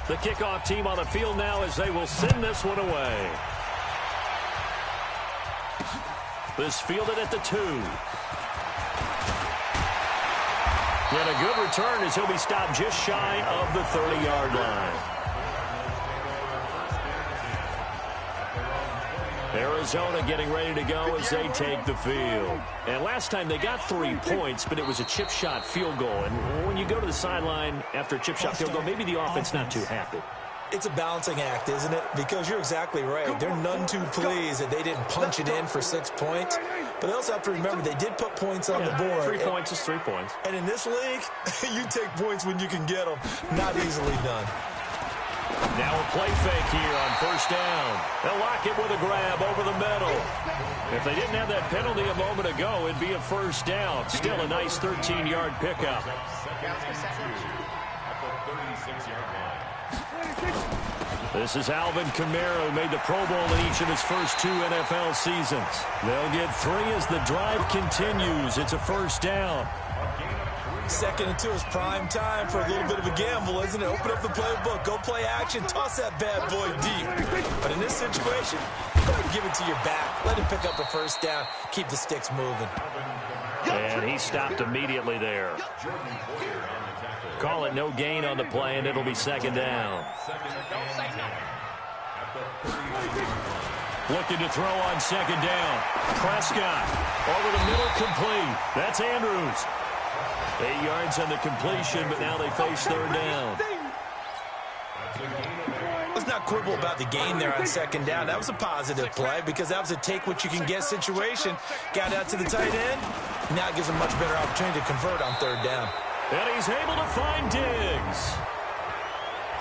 The kickoff team on the field now as they will send this one away. This fielded at the 2. And a good return as he'll be stopped just shy of the 30-yard line. Arizona getting ready to go as they take the field. And last time they got 3 points, but it was a chip shot field goal. And when you go to the sideline after a chip shot field goal, maybe the offense not too happy. It's a balancing act, isn't it? Because you're exactly right. They're none too pleased that they didn't punch it in for 6 points. But they also have to remember they did put points on the board. 3 points is 3 points. And in this league, you take points when you can get them. Not easily done. Now a play fake here on first down. They'll lock it with a grab over the middle. If they didn't have that penalty a moment ago, it'd be a first down. Still a nice 13-yard pickup. This is Alvin Kamara, who made the Pro Bowl in each of his first 2 NFL seasons. They'll get 3 as the drive continues. It's a first down. 2nd and 2 is prime time for a little bit of a gamble, isn't it? Open up the playbook, go play action, toss that bad boy deep. But in this situation, go ahead and give it to your back. Let him pick up a first down. Keep the sticks moving. And he stopped immediately there. Call it no gain on the play, and it'll be 2nd down. Looking to throw on 2nd down. Prescott over the middle, complete. That's Andrews. 8 yards on the completion, but now they face 3rd down. Let's not quibble about the gain there on 2nd down. That was a positive play because that was a take-what-you-can-get situation. Got out to the tight end. Now it gives him much better opportunity to convert on 3rd down. And he's able to find Diggs.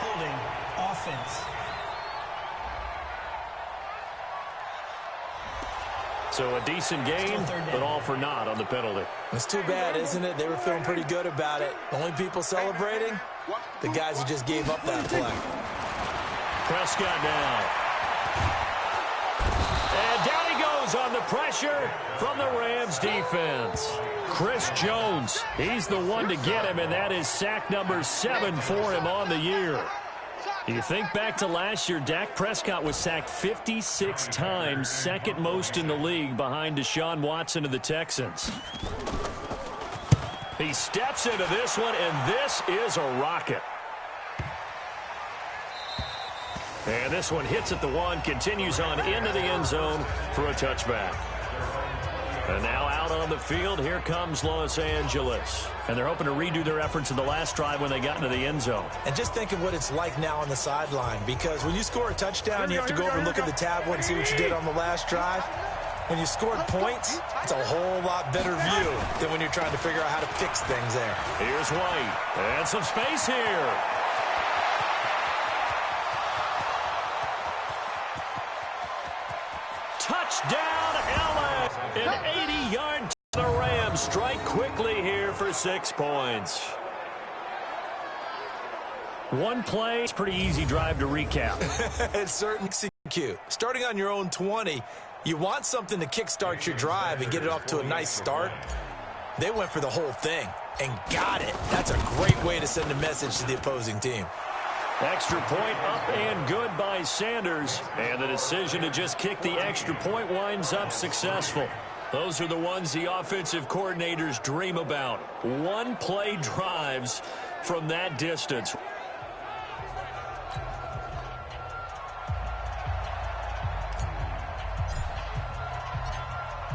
Holding offense. So a decent gain, but all for naught on the penalty. It's too bad, isn't it? They were feeling pretty good about it. The only people celebrating, the guys who just gave up that play. Prescott now. And down he goes on the pressure from the Rams defense. Chris Jones, he's the one to get him, and that is sack number 7 for him on the year. You think back to last year, Dak Prescott was sacked 56 times, 2nd most in the league behind Deshaun Watson of the Texans. He steps into this one, and this is a rocket. And this one hits at the 1, continues on into the end zone for a touchback. And now out on the field, here comes Los Angeles. And they're hoping to redo their efforts in the last drive when they got into the end zone. And just think of what it's like now on the sideline, because when you score a touchdown, you have to go over and look at the tablet and see what you did on the last drive. When you scored points, it's a whole lot better view than when you're trying to figure out how to fix things there. Here's White. And some space here. Touchdown, LA. An 80-yard to the Rams. Strike quickly here for 6 points. One play, it's a pretty easy drive to recap. It's certainly execute. Starting on your own 20, you want something to kickstart your drive and get it off to a nice start. They went for the whole thing and got it. That's a great way to send a message to the opposing team. Extra point up and good by Sanders. And the decision to just kick the extra point winds up successful. Those are the ones the offensive coordinators dream about. One-play drives from that distance.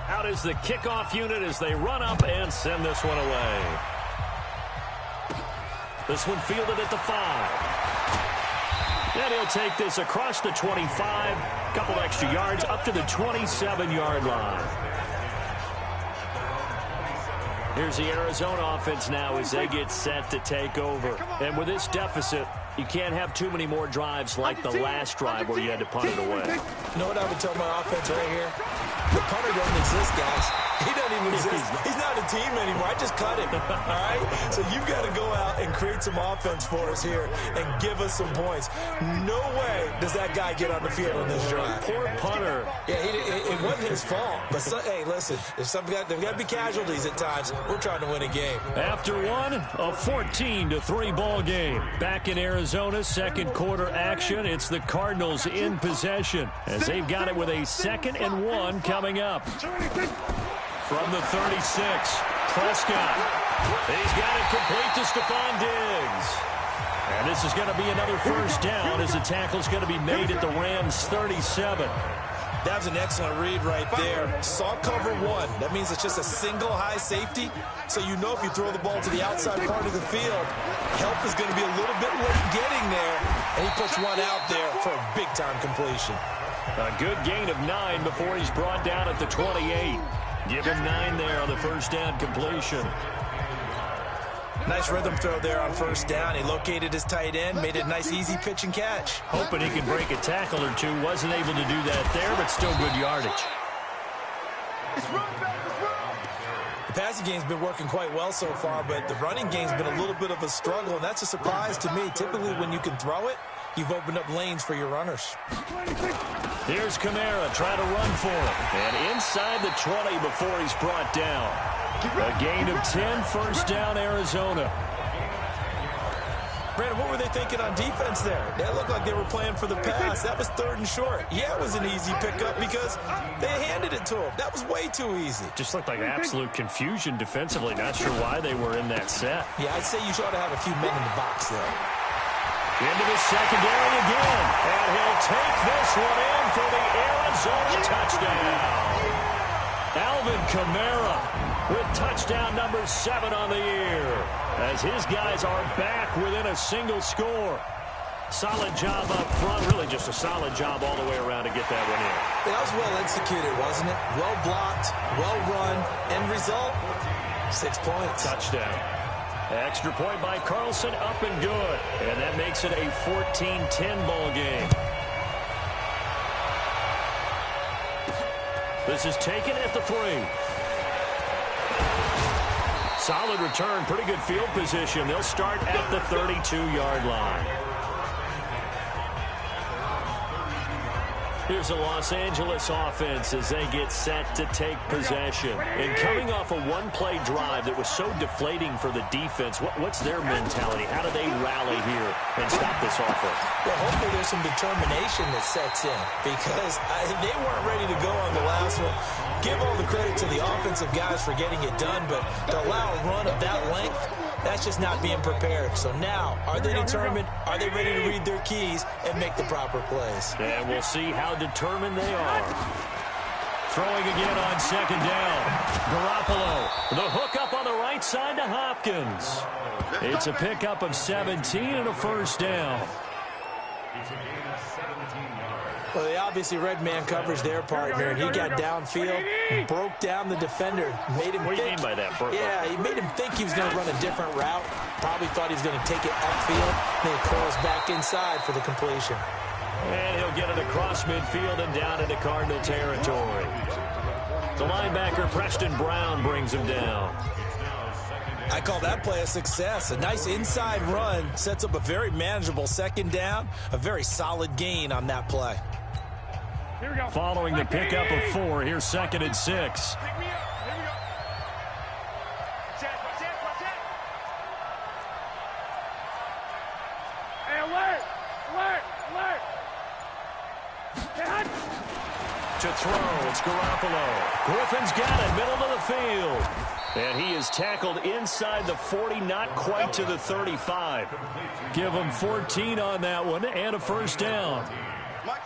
Out is the kickoff unit as they run up and send this one away. This one fielded at the 5. And he'll take this across the 25, a couple extra yards, up to the 27-yard line. Here's the Arizona offense now as they get set to take over. And with this deficit, you can't have too many more drives like the last drive where you had to punt it away. You know what I would tell my offense right here? The punter doesn't exist, guys. He doesn't even exist. He's not a team anymore. I just cut him, all right? So you've got to go out and create some offense for us here and give us some points. No way does that guy get on the field on this drive. Poor punter. Yeah, it wasn't his fault. But, hey, listen, there's got to be casualties at times. We're trying to win a game. After one, a 14-3 ball game. Back in Arizona, second quarter action. It's the Cardinals in possession as they've got it with a 2nd and 1 coming up. From the 36, Prescott. He's got it complete to Stephon Diggs. And this is going to be another first down as the tackle's going to be made at the Rams' 37. That was an excellent read right there. Saw cover 1. That means it's just a single high safety. So you know if you throw the ball to the outside part of the field, help is going to be a little bit late getting there. And he puts one out there for a big-time completion. A good gain of 9 before he's brought down at the 28. Give him 9 there on the first down completion. Nice rhythm throw there on first down. He located his tight end, made it a nice, easy pitch and catch. Hoping he could break a tackle or two. Wasn't able to do that there, but still good yardage. The passing game's been working quite well so far, but the running game's been a little bit of a struggle, and that's a surprise to me. Typically, when you can throw it, you've opened up lanes for your runners. Here's Kamara trying to run for him. And inside the 20 before he's brought down. A gain of 10, first down, Arizona. Brandon, what were they thinking on defense there? That looked like they were playing for the pass. That was 3rd and short. Yeah, it was an easy pickup because they handed it to him. That was way too easy. Just looked like absolute confusion defensively. Not sure why they were in that set. Yeah, I'd say you ought to have a few men in the box there. Into the secondary again. And he'll take this one in for the Arizona touchdown. Alvin Kamara with touchdown number 7 on the year, as his guys are back within a single score. Solid job up front, really just a solid job all the way around to get that one in. That was well executed, wasn't it? Well blocked, well run, end result, 6 points. Touchdown. Extra point by Carlson, up and good. And that makes it a 14-10 ball game. This is taken at the 3. Solid return, pretty good field position. They'll start at the 32-yard line. Here's the Los Angeles offense as they get set to take possession. And coming off a one-play drive that was so deflating for the defense, what's their mentality? How do they rally here and stop this offense? Well, hopefully there's some determination that sets in because they weren't ready to go on the last one. Give all the credit to the offensive guys for getting it done, but to allow a run of that length, that's just not being prepared. So now, are they determined? Are they ready to read their keys and make the proper plays? And we'll see how determined they are. Throwing again on second down. Garoppolo, the hook up on the right side to Hopkins. It's a pickup of 17 and a first down. Well, they obviously red man coverage their partner, and he got downfield, broke down the defender, made him What do you mean by that, Burt? Yeah, he made him think he was going to run a different route. Probably thought he was going to take it upfield. Then he curls back inside for the completion. And he'll get it across midfield and down into Cardinal territory. The linebacker, Preston Brown, brings him down. I call that play a success. A nice inside run sets up a very manageable second down. A very solid gain on that play. Following the pickup of 4, here's 2nd and 6. To throw, it's Garoppolo. Griffin's got it, middle of the field. And he is tackled inside the 40, not quite to the 35. Give him 14 on that one and a first down.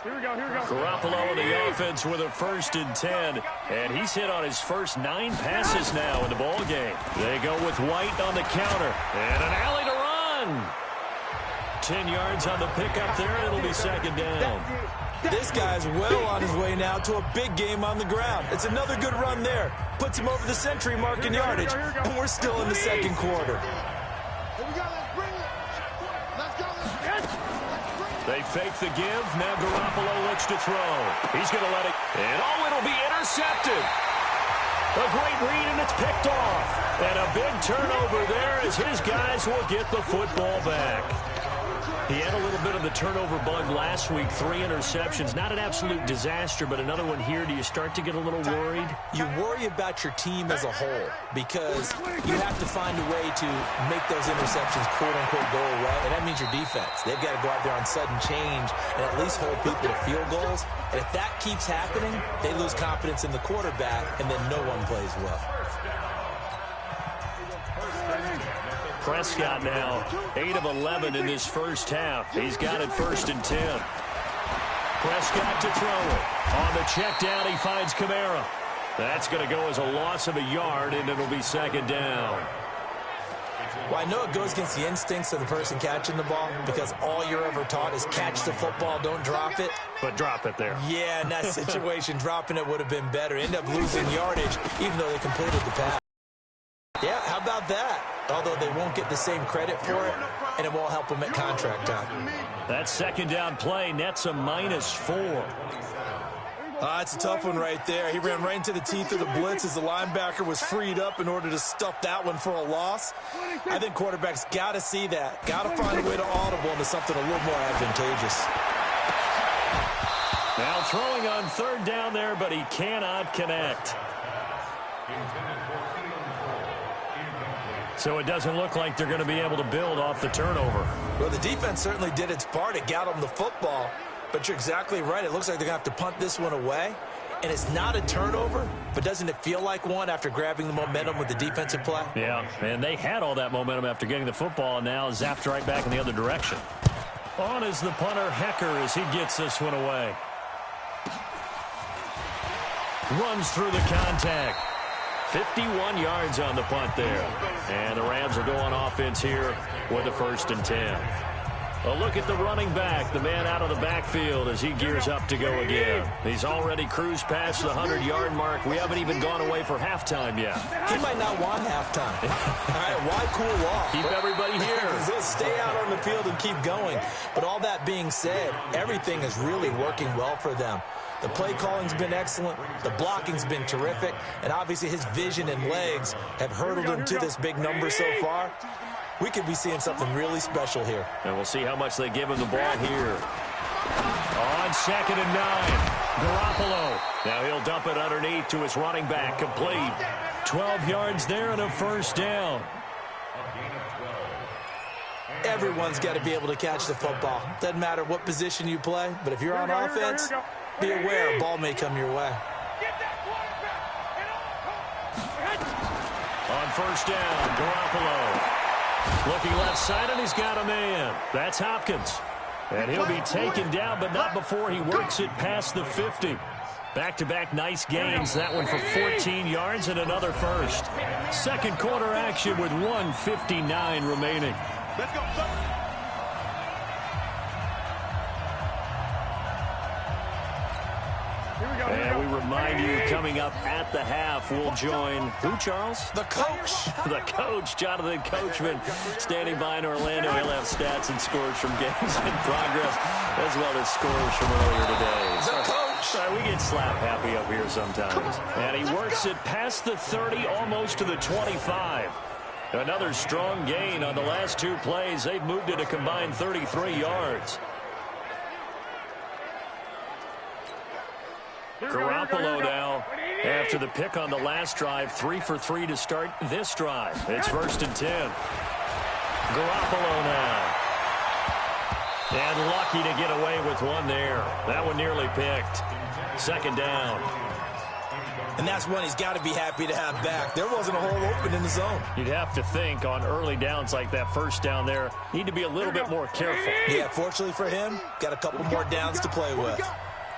Here we go. Garoppolo in the offense with a 1st and 10. And he's hit on his first 9 passes now in the ball game. They go with White on the counter. And an alley to run. 10 yards on the pickup there, and it'll be second down. This guy's well on his way now to a big game on the ground. It's another good run there. Puts him over the century mark in yardage, and we're still in the second quarter. They fake the give. Now Garoppolo looks to throw. He's going to let it. And it'll be intercepted. A great read, and it's picked off. turnover there as his guys will get the football back. He had a little bit of the turnover bug last week, 3 interceptions. Not an absolute disaster, but another one here. Do you start to get a little worried? You worry about your team as a whole because you have to find a way to make those interceptions, quote-unquote, go away, and that means your defense. They've got to go out there on sudden change and at least hold people to field goals. And if that keeps happening, they lose confidence in the quarterback, and then no one plays well. Prescott now, 8 of 11 in this first half. He's got it 1st and 10. Prescott to throw it. On the check down, he finds Kamara. That's going to go as a loss of a yard, and it'll be 2nd down. Well, I know it goes against the instincts of the person catching the ball because all you're ever taught is catch the football, don't drop it. But drop it there. Yeah, in that situation, dropping it would have been better. End up losing yardage, even though they completed the pass. Yeah, how about that? Although they won't get the same credit for it, and it won't help them at contract time. That 2nd down play nets a -4. It's a tough one right there. He ran right into the teeth of the blitz as the linebacker was freed up in order to stuff that one for a loss. I think quarterbacks got to see that. Got to find a way to audible into something a little more advantageous. Now throwing on 3rd down there, but he cannot connect. So it doesn't look like they're going to be able to build off the turnover. Well, the defense certainly did its part. It got them the football. But you're exactly right. It looks like they're going to have to punt this one away. And it's not a turnover, but doesn't it feel like one after grabbing the momentum with the defensive play? Yeah, and they had all that momentum after getting the football, and now zapped right back in the other direction. On is the punter, Hecker, as he gets this one away. Runs through the contact. 51 yards on the punt there. And the Rams are going offense here with a 1st and 10. A look at the running back, the man out of the backfield as he gears up to go again. He's already cruised past the 100-yard mark. We haven't even gone away for halftime yet. He might not want halftime. All right, why cool off? Keep everybody here. They'll stay out on the field and keep going. But all that being said, everything is really working well for them. The play calling's been excellent. The blocking's been terrific. And obviously his vision and legs have hurdled him to this big number so far. We could be seeing something really special here. And we'll see how much they give him the ball here. On 2nd and 9, Garoppolo. Now he'll dump it underneath to his running back. Complete. 12 yards there and a 1st down. Everyone's got to be able to catch the football. Doesn't matter what position you play, but if you're on offense, be aware a ball may come your way. On 1st down, Garoppolo. Looking left side, and he's got a man. That's Hopkins. And he'll be taken down, but not before he works it past the 50. Back-to-back nice gains. That one for 14 yards and another 1st. 2nd quarter action with 1:59 remaining. Let's go. And we remind you, coming up at the half, we'll join who, Charles? The coach. The coach, Jonathan Coachman, standing by in Orlando. He'll have stats and scores from games in progress, as well as scores from earlier today. The coach. We get slap happy up here sometimes. And he works it past the 30, almost to the 25. Another strong gain on the last 2 plays. They've moved it a combined 33 yards. Garoppolo now, after the pick on the last drive, 3 for 3 to start this drive. It's 1st and 10. Garoppolo now. And lucky to get away with one there. That one nearly picked. 2nd down. And that's one he's got to be happy to have back. There wasn't a hole open in the zone. You'd have to think on early downs like that 1st down there, need to be a little bit more careful. Yeah, fortunately for him, got a couple more downs to play with.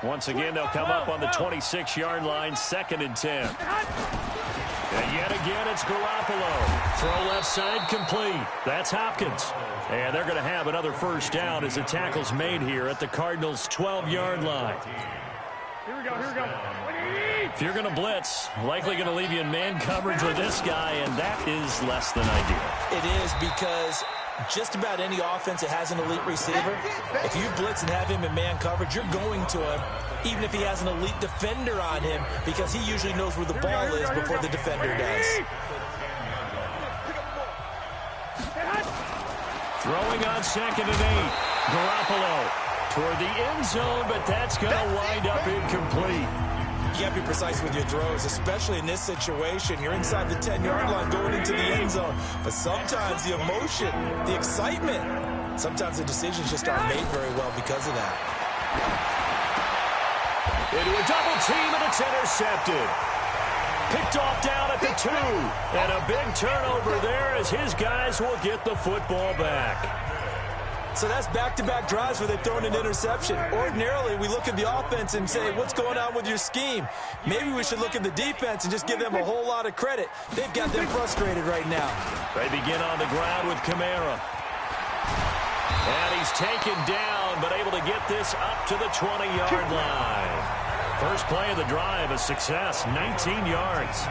Once again, they'll come up on the 26-yard line, 2nd and 10. And yet again, it's Garoppolo. Throw left side, complete. That's Hopkins. And they're going to have another 1st down as the tackle's made here at the Cardinals' 12-yard line. Here we go. If you're going to blitz, likely going to leave you in man coverage with this guy, and that is less than ideal. It is because just about any offense that has an elite receiver, if you blitz and have him in man coverage, you're going to him, even if he has an elite defender on him, because he usually knows where the ball is before the defender does. Throwing on 2nd and 8. Garoppolo toward the end zone, but that's going to wind up incomplete. You got to be precise with your throws, especially in this situation. You're inside the 10-yard line going into the end zone. But sometimes the emotion, the excitement, sometimes the decisions just aren't made very well because of that. Into a double team, and it's intercepted. Picked off down at the 2. And a big turnover there as his guys will get the football back. So that's back-to-back drives where they've thrown an interception. Ordinarily, we look at the offense and say, what's going on with your scheme? Maybe we should look at the defense and just give them a whole lot of credit. They've got them frustrated right now. They begin on the ground with Kamara. And he's taken down, but able to get this up to the 20-yard line. First play of the drive, a success, 19 yards.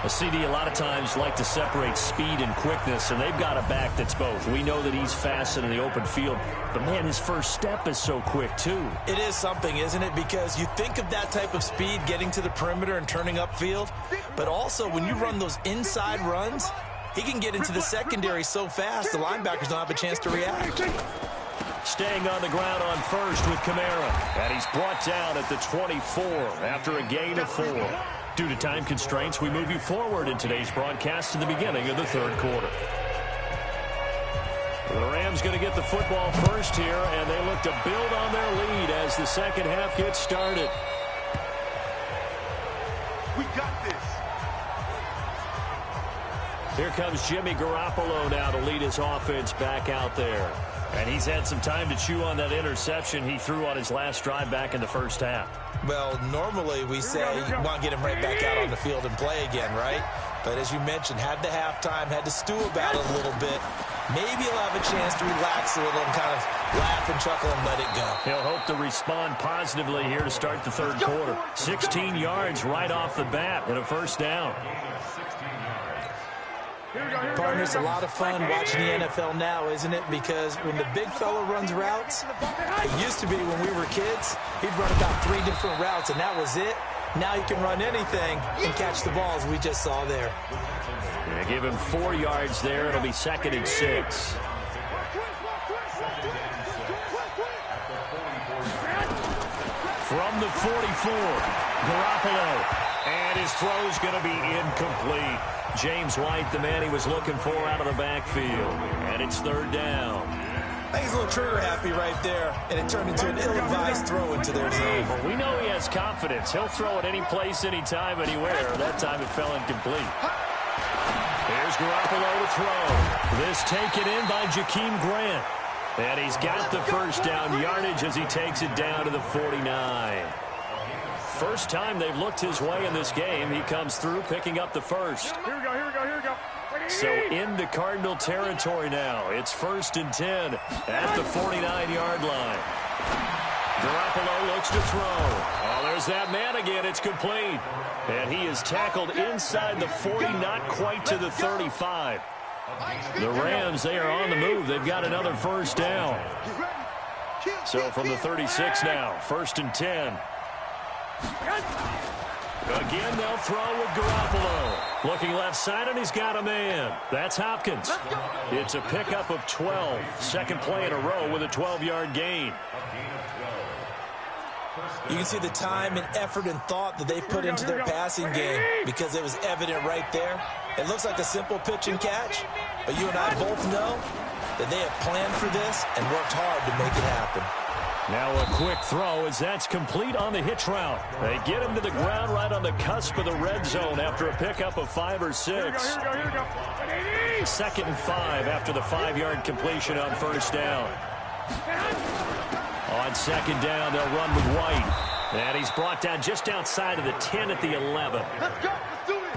A CD a lot of times like to separate speed and quickness, and they've got a back that's both. We know that he's fast in the open field, but, man, his first step is so quick, too. It is something, isn't it? Because you think of that type of speed getting to the perimeter and turning upfield, but also when you run those inside runs, he can get into the secondary so fast the linebackers don't have a chance to react. Staying on the ground on first with Kamara, and he's brought down at the 24 after a gain of 4. Due to time constraints, we move you forward in today's broadcast to the beginning of the 3rd quarter. The Rams going to get the football first here, and they look to build on their lead as the second half gets started. We got this. Here comes Jimmy Garoppolo now to lead his offense back out there. And he's had some time to chew on that interception he threw on his last drive back in the first half. Well, normally we say you want to get him right back out on the field and play again, right? But as you mentioned, had the halftime, had to stew about it a little bit. Maybe he'll have a chance to relax a little and kind of laugh and chuckle and let it go. He'll hope to respond positively here to start the 3rd quarter. 16 yards right off the bat and a first down. Partner, it's a lot of fun watching the NFL now, isn't it? Because when the big fella runs routes, it used to be when we were kids, he'd run about 3 different routes, and that was it. Now he can run anything and catch the balls we just saw there. Yeah, give him 4 yards there. It'll be 2nd and 6. From the 44, Garoppolo. And his throw's going to be incomplete. James White, the man he was looking for out of the backfield. And it's 3rd down. I think he's a little trigger happy right there, and it turned into an ill-advised throw into their zone. Well, we know he has confidence. He'll throw it any place, anytime, anywhere. That time it fell incomplete. Here's Garoppolo to throw. This taken in by Jakeem Grant. And he's got the first down yardage as he takes it down to the 49. First time they've looked his way in this game. He comes through picking up the first. Here we go, here we go, here we go. So into Cardinal territory now. It's 1st and 10 at the 49-yard line. Garoppolo looks to throw. Oh, there's that man again. It's complete. And he is tackled inside the 40, not quite to the 35. The Rams, they are on the move. They've got another first down. So from the 36 now, 1st and 10. Again, they'll throw with Garoppolo. Looking left side, and he's got a man. That's Hopkins. It's a pickup of 12. Second play in a row with a 12-yard gain. You can see the time and effort and thought that they put into their passing game because it was evident right there. It looks like a simple pitch and catch, but you and I both know that they have planned for this and worked hard to make it happen. Now a quick throw as that's complete on the hitch route. They get him to the ground right on the cusp of the red zone after a pickup of 5 or 6. Here we go, here we go. 2nd and 5 after the 5-yard completion on first down. On second down, they'll run with White. And he's brought down just outside of the 10 at the 11. Let's go. Let's do this.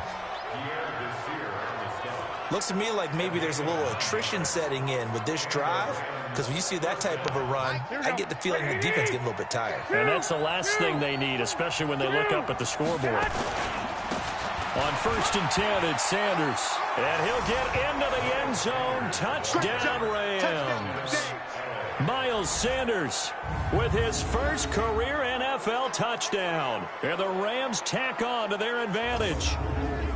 Looks to me like maybe there's a little attrition setting in with this drive, because when you see that type of a run, I get the feeling the defense getting a little bit tired. And that's the last thing they need, especially when they look up at the scoreboard. On 1st and 10, it's Sanders. And he'll get into the end zone. Touchdown, Rams. Miles Sanders with his first career NFL touchdown. And the Rams tack on to their advantage.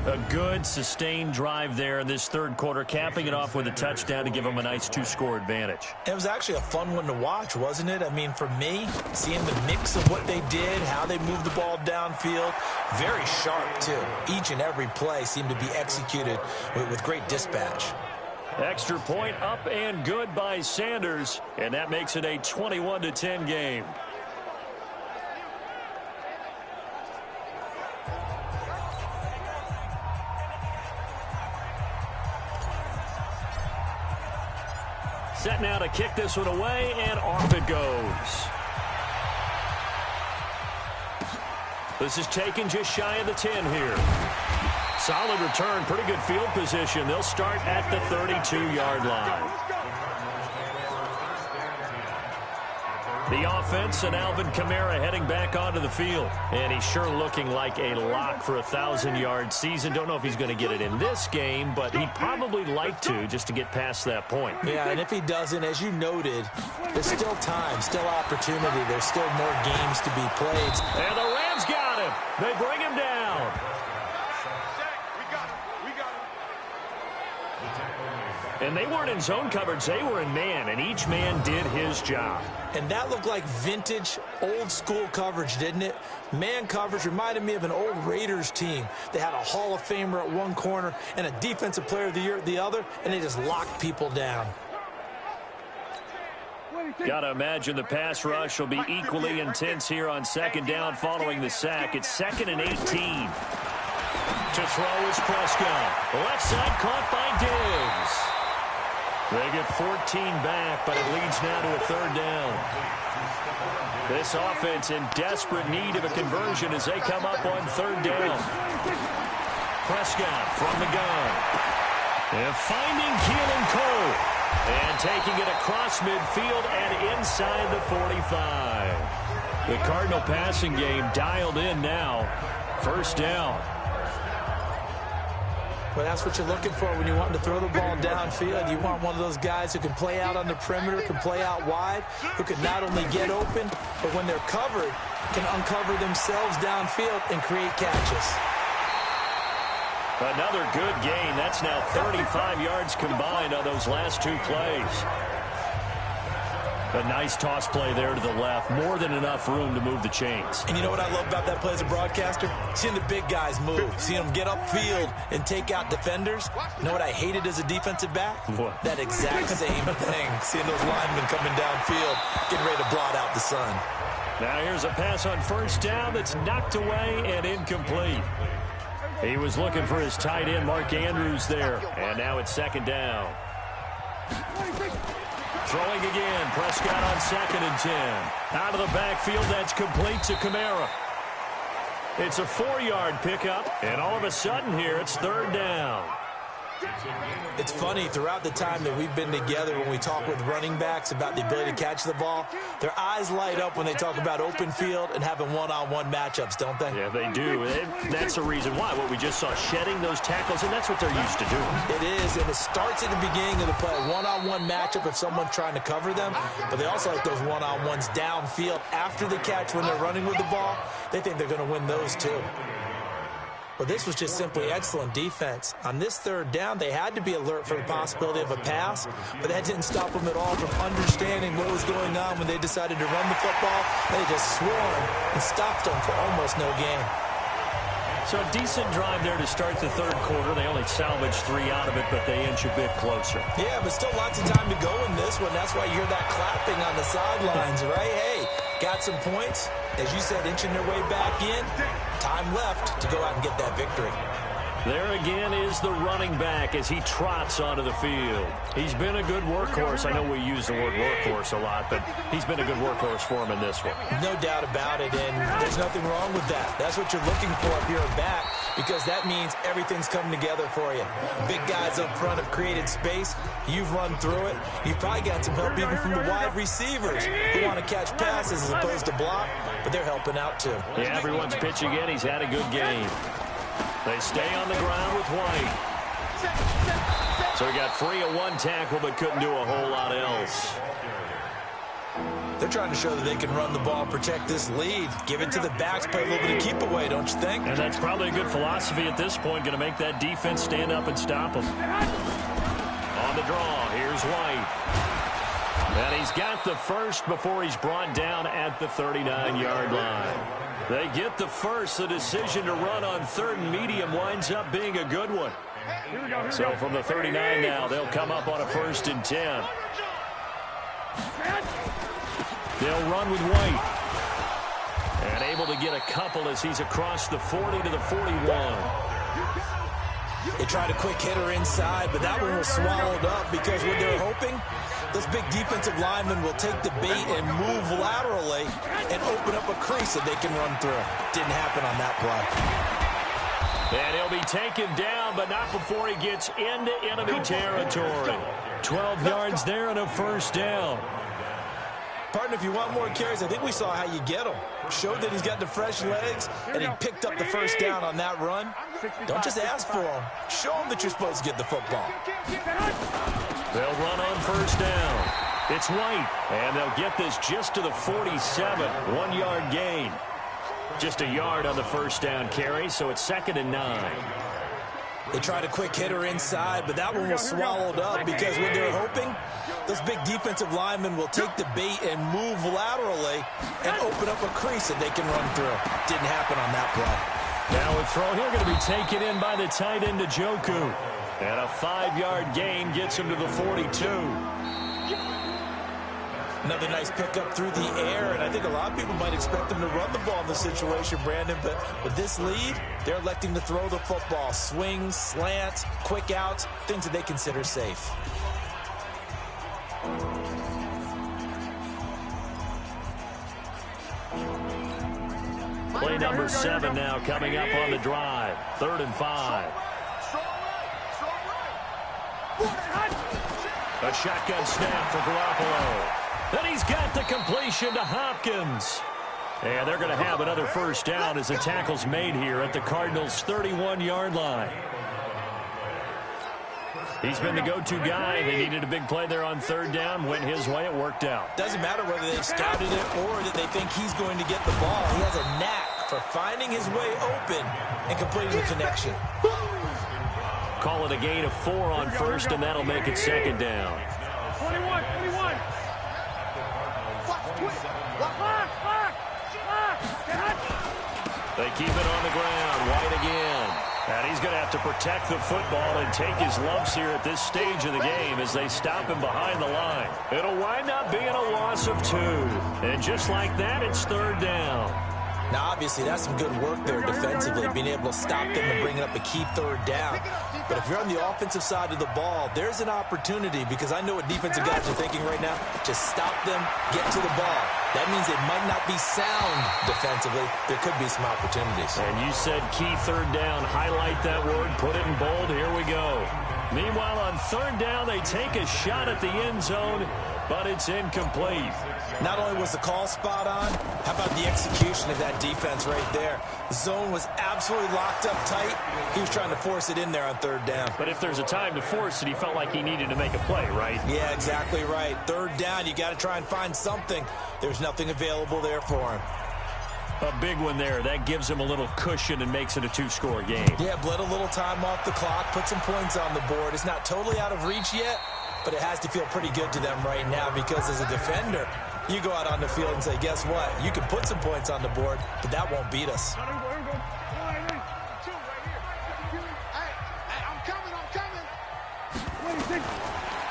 A good, sustained drive there in this third quarter, capping it off with a touchdown to give them a nice 2-score advantage. It was actually a fun one to watch, wasn't it? I mean, for me, seeing the mix of what they did, how they moved the ball downfield, very sharp, too. Each and every play seemed to be executed with great dispatch. Extra point up and good by Sanders, and that makes it a 21-10 game. Set now to kick this one away, and off it goes. This is taken just shy of the 10 here. Solid return, pretty good field position. They'll start at the 32-yard line. The offense and Alvin Kamara heading back onto the field. And he's sure looking like a lock for a 1,000-yard season. Don't know if he's going to get it in this game, but he'd probably like to just to get past that point. Yeah, and if he doesn't, as you noted, there's still time, still opportunity. There's still more games to be played. And the Rams got him. They bring him down. And they weren't in zone coverage. They were in man, and each man did his job. And that looked like vintage, old-school coverage, didn't it? Man coverage reminded me of an old Raiders team. They had a Hall of Famer at one corner and a Defensive Player of the Year at the other, and they just locked people down. Got to imagine the pass rush will be equally intense here on second down following the sack. It's 2nd and 18. To throw is Prescott. Left side caught by Diggs. They get 14 back, but it leads now to a 3rd down. This offense in desperate need of a conversion as they come up on 3rd down. Prescott from the gun. And finding Keelan Cole. And taking it across midfield and inside the 45. The Cardinal passing game dialed in now. 1st down. Well, that's what you're looking for when you want to throw the ball downfield. You want one of those guys who can play out on the perimeter, can play out wide, who can not only get open, but when they're covered, can uncover themselves downfield and create catches. Another good gain. That's now 35 yards combined on those last 2 plays. A nice toss play there to the left. More than enough room to move the chains. And you know what I love about that play as a broadcaster? Seeing the big guys move. Seeing them get upfield and take out defenders. You know what I hated as a defensive back? What? That exact same thing. Seeing those linemen coming downfield, getting ready to blot out the sun. Now here's a pass on 1st down that's knocked away and incomplete. He was looking for his tight end, Mark Andrews, there. And now it's 2nd down. Throwing again. Prescott on 2nd and 10. Out of the backfield, that's complete to Kamara. It's a 4-yard pickup, and all of a sudden here, it's 3rd down. It's funny, throughout the time that we've been together, when we talk with running backs about the ability to catch the ball, their eyes light up when they talk about open field and having one-on-one matchups, don't they? Yeah, they do. That's the reason why. What we just saw, shedding those tackles, and that's what they're used to doing. It is, and it starts at the beginning of the play. One-on-one matchup if someone's trying to cover them, but they also like those one-on-ones downfield after the catch when they're running with the ball. They think they're going to win those too. Well, this was just simply excellent defense. On this 3rd down, they had to be alert for the possibility of a pass, but that didn't stop them at all from understanding what was going on when they decided to run the football. They just swarmed and stopped them for almost no gain. So a decent drive there to start the 3rd quarter. They only salvaged 3 out of it, but they inch a bit closer. Yeah, but still lots of time to go in this one. That's why you hear that clapping on the sidelines, right? Hey, got some points. As you said, inching their way back in. Time left to go out and get that victory. There again is the running back as he trots onto the field. He's been a good workhorse. I know we use the word workhorse a lot, but he's been a good workhorse for him in this one. No doubt about it, and there's nothing wrong with that. That's what you're looking for if you're a back, because that means everything's coming together for you. Big guys up front have created space. You've run through it. You've probably got some help even from the wide receivers who want to catch passes as opposed to block, but they're helping out too. Yeah, everyone's pitching in. He's had a good game. They stay on the ground with White. So he got free of 1 tackle but couldn't do a whole lot else. They're trying to show that they can run the ball, protect this lead, give it to the backs, play a little bit of keep away, don't you think? And that's probably a good philosophy at this point, going to make that defense stand up and stop them. On the draw, here's White. And he's got the first before he's brought down at the 39-yard line. They get the first. The decision to run on third and medium winds up being a good one. So from the 39 now, they'll come up on a 1st and 10. They'll run with White. And able to get a couple as he's across the 40 to the 41. They tried a quick hitter inside, but that one was swallowed up because what they're hoping, those big defensive linemen will take the bait and move laterally and open up a crease that they can run through. Didn't happen on that play. And he'll be taken down, but not before he gets into enemy territory. 12 yards there and a 1st down. Partner, if you want more carries, I think we saw how you get them. Showed that he's got the fresh legs, and he picked up the 1st down on that run. Don't just ask for them. Show them that you're supposed to get the football. They'll run on 1st down. It's White, and they'll get this just to the 47. 1-yard gain. Just a yard on the 1st down carry, so it's 2nd and 9. They tried a quick hitter inside, but that one was swallowed up because what they're hoping, those big defensive linemen will take the bait and move laterally and open up a crease that they can run through. Didn't happen on that play. Now a throw here going to be taken in by the tight end, Njoku. And a 5-yard gain gets him to the 42. Another nice pickup through the air, and I think a lot of people might expect them to run the ball in this situation, Brandon, but with this lead, they're electing to throw the football. Swings, slants, quick outs, things that they consider safe. Play number 7 now coming up on the drive. 3rd and 5. A shotgun snap for Garoppolo. And he's got the completion to Hopkins. And they're going to have another 1st down as the tackle's made here at the Cardinals' 31-yard line. He's been the go-to guy. They needed a big play there on 3rd down. Went his way. It worked out. Doesn't matter whether they scouted it or that they think he's going to get the ball. He has a knack for finding his way open and completing the connection. Call it a gain of 4 on 1st, and that'll make it 2nd down. 21. They keep it on the ground. White again. And he's going to have to protect the football and take his lumps here at this stage of the game as they stop him behind the line. It'll wind up being a loss of 2. And just like that, it's 3rd down. Now, obviously, that's some good work there defensively, being able to stop them and bring up a key 3rd down. But if you're on the offensive side of the ball, there's an opportunity because I know what defensive guys are thinking right now. Just stop them, get to the ball. That means they might not be sound defensively. There could be some opportunities. And you said key 3rd down. Highlight that word. Put it in bold. Here we go. Meanwhile, on 3rd down, they take a shot at the end zone, but it's incomplete. Not only was the call spot on, how about the execution of that defense right there? The zone was absolutely locked up tight. He was trying to force it in there on 3rd down. But if there's a time to force it, he felt like he needed to make a play, right? Yeah, exactly right. 3rd down, you got to try and find something. There's nothing available there for him. A big one there. That gives him a little cushion and makes it a 2-score game. Yeah, bled a little time off the clock, put some points on the board. It's not totally out of reach yet, but it has to feel pretty good to them right now because as a defender, you go out on the field and say, guess what? You can put some points on the board, but that won't beat us.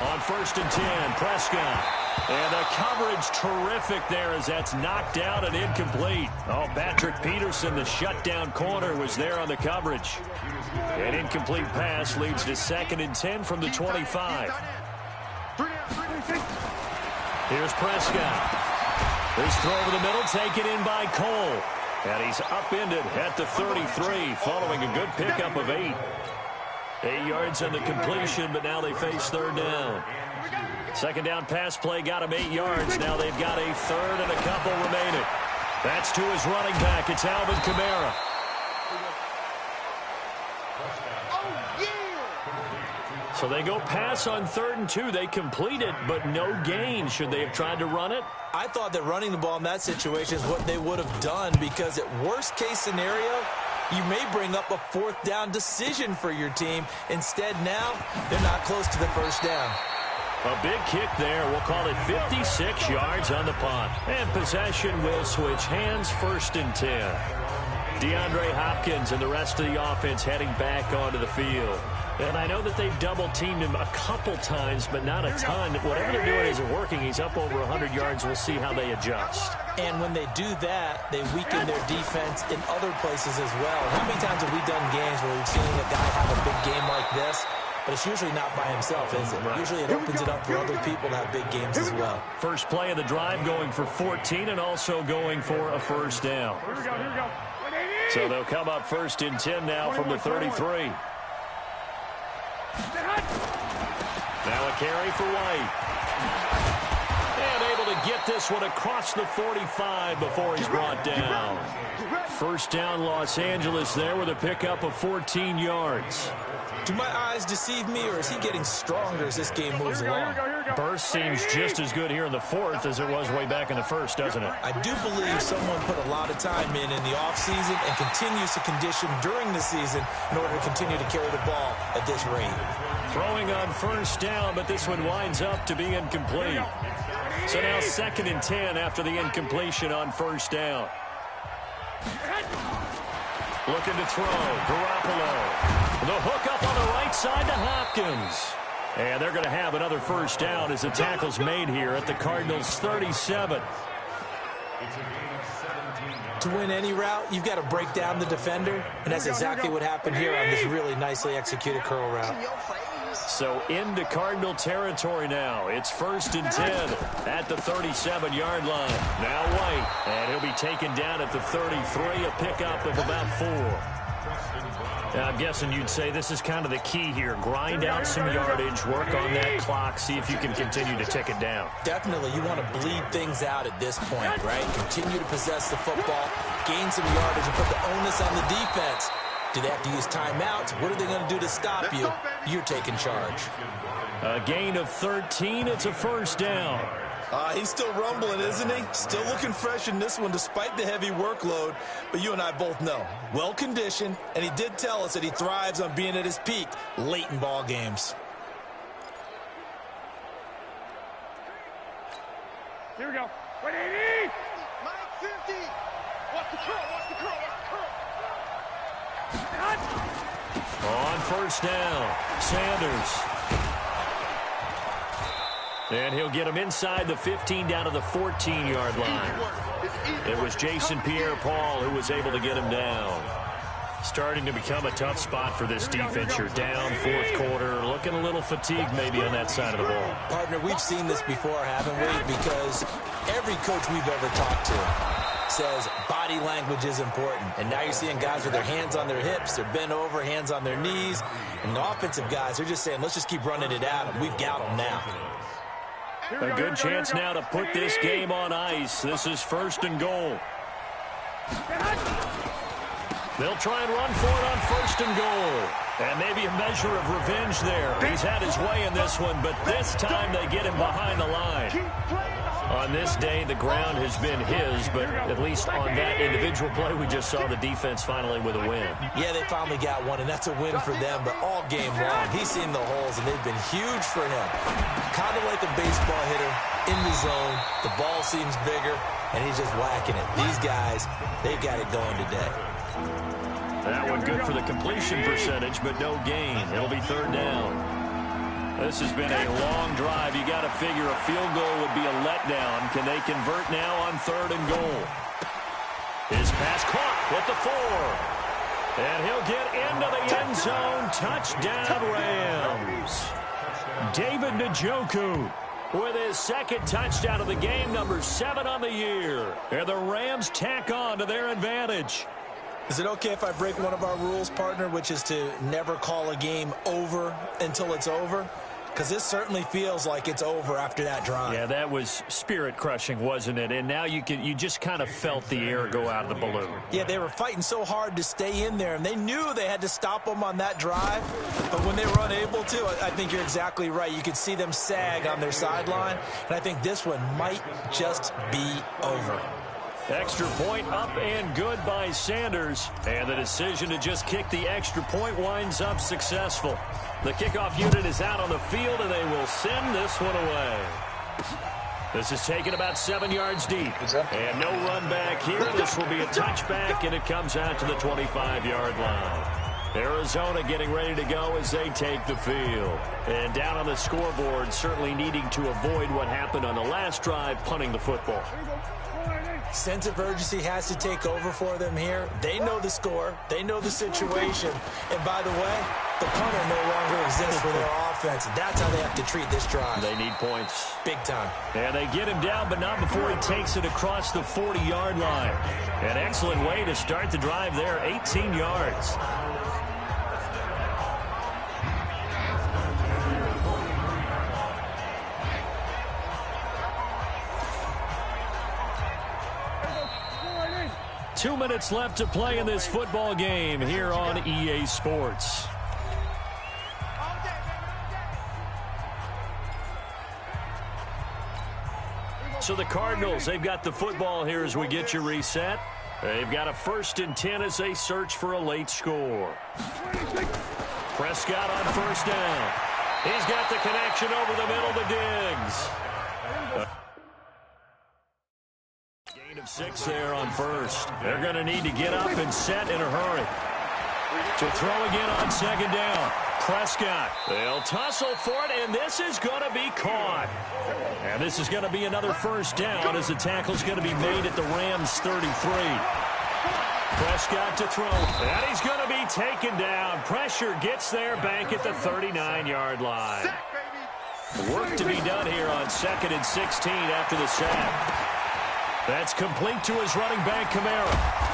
On 1st and 10, Prescott. And the coverage terrific there as that's knocked out and incomplete. Oh, Patrick Peterson, the shutdown corner, was there on the coverage. An incomplete pass leads to 2nd and 10 from the 25. Here's Prescott. His throw over the middle, taken in by Cole. And he's upended at the 33 following a good pickup of 8. 8 yards on the completion, but now they face 3rd down. 2nd down pass play got him 8 yards. Now they've got a 3rd and a couple remaining. That's to his running back. It's Alvin Kamara. So they go pass on 3rd and 2. They complete it, but no gain. Should they have tried to run it? I thought that running the ball in that situation is what they would have done, because at worst case scenario, you may bring up a fourth down decision for your team. Instead, now they're not close to the first down. A big kick there. We'll call it 56 yards on the punt. And possession will switch hands, 1st and 10. DeAndre Hopkins and the rest of the offense heading back onto the field. And I know that they've double-teamed him a couple times, but not a ton. Whatever they're doing isn't working. He's up over 100 yards. We'll see how they adjust. And when they do that, they weaken their defense in other places as well. How many times have we done games where we've seen a guy have a big game like this? But it's usually not by himself, is it? Right. Usually it opens it up for other people to have big games as well. First play of the drive going for 14 and also going for a first down. Here we go. So they'll come up 1st and 10 now from the 33. Now a carry for White. And able to get this one across the 45 before he's brought down. First down Los Angeles there with a pickup of 14 yards. Do my eyes deceive me, or is he getting stronger as this game moves along? Burst seems just as good here in the 4th as it was way back in the 1st, doesn't it? I do believe someone put a lot of time in the offseason and continues to condition during the season in order to continue to carry the ball at this rate. Throwing on first down, but this one winds up to be incomplete. So now 2nd and 10 after the incompletion on first down. Looking to throw. Garoppolo. The hook up on the right side to Hopkins. And they're going to have another first down as the tackle's made here at the Cardinals' 37. To win any route, you've got to break down the defender, and that's exactly what happened here on this really nicely executed curl route. So into Cardinal territory now. It's 1st and 10 at the 37-yard line. Now White, and he'll be taken down at the 33, a pickup of about 4. Now, I'm guessing you'd say this is kind of the key here. Grind out some yardage, work on that clock, see if you can continue to tick it down. Definitely. You want to bleed things out at this point, right? Continue to possess the football, gain some yardage, and put the onus on the defense. Do they have to use timeouts? What are they going to do to stop you? You're taking charge. A gain of 13. It's a first down. He's still rumbling, isn't he? Still looking fresh in this one despite the heavy workload. But you and I both know, well-conditioned, and he did tell us that he thrives on being at his peak late in ball games. Here we go. Wait, 80! Mike 50! Watch the curl, watch the curl, watch the curl! On first down, Sanders. And he'll get him inside the 15 down to the 14-yard line. It was Jason Pierre-Paul who was able to get him down. Starting to become a tough spot for this defense. You're down 4th quarter, looking a little fatigued maybe on that side of the ball. Partner, we've seen this before, haven't we? Because every coach we've ever talked to says body language is important. And now you're seeing guys with their hands on their hips, they're bent over, hands on their knees. And the offensive guys, they're just saying, let's just keep running it at them. We've got them now. A good chance now to put this game on ice. This is 1st and goal. They'll try and run for it on 1st and goal. And maybe a measure of revenge there. He's had his way in this one, but this time they get him behind the line. On this day, the ground has been his, but at least on that individual play, we just saw the defense finally with a win. Yeah, they finally got one, and that's a win for them, but all game long, he's seen the holes, and they've been huge for him. Kind of like a baseball hitter in the zone. The ball seems bigger, and he's just whacking it. These guys, they've got it going today. That one good for the completion percentage, but no gain. It'll be 3rd down. This has been a long drive. You got to figure a field goal would be a letdown. Can they convert now on 3rd and goal? His pass caught with the 4. And he'll get into the end zone. Touchdown, Rams. David Njoku with his 2nd touchdown of the game, number 7 on the year. And the Rams tack on to their advantage. Is it okay if I break one of our rules, partner, which is to never call a game over until it's over? Because this certainly feels like it's over after that drive. Yeah, that was spirit-crushing, wasn't it? And now you just kind of felt the air go out of the balloon. Yeah, they were fighting so hard to stay in there, and they knew they had to stop them on that drive. But when they were unable able to. I think you're exactly right. You can see them sag on their sideline, and I think this one might just be over. Extra point up and good by Sanders. And the decision to just kick the extra point winds up successful. The kickoff unit is out on the field, and they will send this one away. This is taken about 7 yards deep. And no run back here. This will be a touchback, and it comes out to the 25-yard line. Arizona getting ready to go as they take the field. And down on the scoreboard, certainly needing to avoid what happened on the last drive, punting the football. Sense of urgency has to take over for them here. They know the score. They know the situation. And by the way, the punter no longer exists for their offense. That's how they have to treat this drive. They need points. Big time. And they get him down, but not before he takes it across the 40-yard line. An excellent way to start the drive there, 18 yards. Two minutes left to play in this football game here on EA Sports. So the Cardinals, they've got the football here as we get you reset. They've got a 1st and 10 as they search for a late score. Prescott on 1st down. He's got the connection over the middle to Diggs. Gain of 6 there on 1st. They're going to need to get up and set in a hurry. To throw again on 2nd down. Prescott. They'll tussle for it, and this is going to be caught. And this is going to be another 1st down as the tackle's going to be made at the Rams' 33. Prescott to throw. And he's going to be taken down. Pressure gets there back at the 39-yard line. Work to be done here on 2nd and 16 after the sack. That's complete to his running back, Kamara.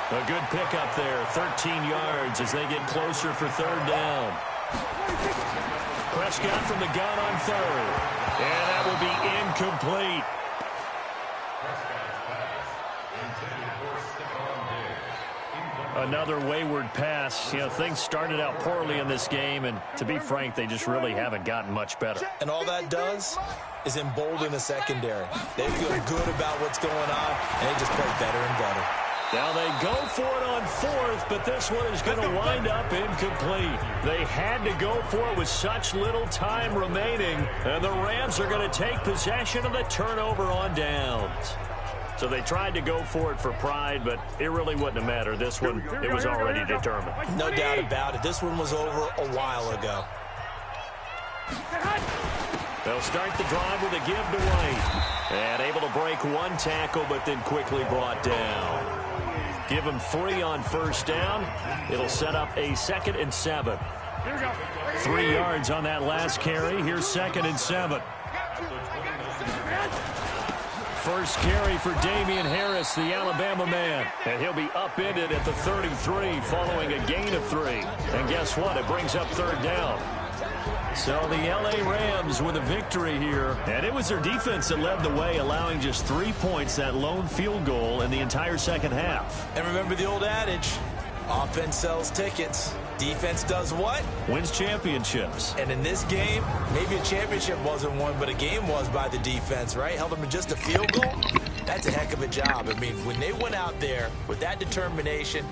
A good pickup there, 13 yards as they get closer for 3rd down. Prescott from the gun on 3rd. And that will be incomplete. Another wayward pass. You know, things started out poorly in this game, and to be frank, they just really haven't gotten much better. And all that does is embolden the secondary. They feel good about what's going on, and they just play better and better. Now they go for it on 4th, but this one is going to wind up incomplete. They had to go for it with such little time remaining, and the Rams are going to take possession of the turnover on downs. So they tried to go for it for pride, but it really wouldn't have mattered. This one, it was already determined. No doubt about it. This one was over a while ago. They'll start the drive with a give to White. And able to break one tackle, but then quickly brought down. Give him 3 on 1st down. It'll set up a 2nd and 7. 3 yards on that last carry. Here's 2nd and 7. First carry for Damian Harris, the Alabama man. And he'll be upended at the 33 following a gain of 3. And guess what? It brings up 3rd down. So the L.A. Rams with a victory here. And it was their defense that led the way, allowing just 3 points, that lone field goal in the entire second half. And remember the old adage, offense sells tickets. Defense does what? Wins championships. And in this game, maybe a championship wasn't won, but a game was by the defense, right? Held them to just a field goal. That's a heck of a job. I mean, when they went out there with that determination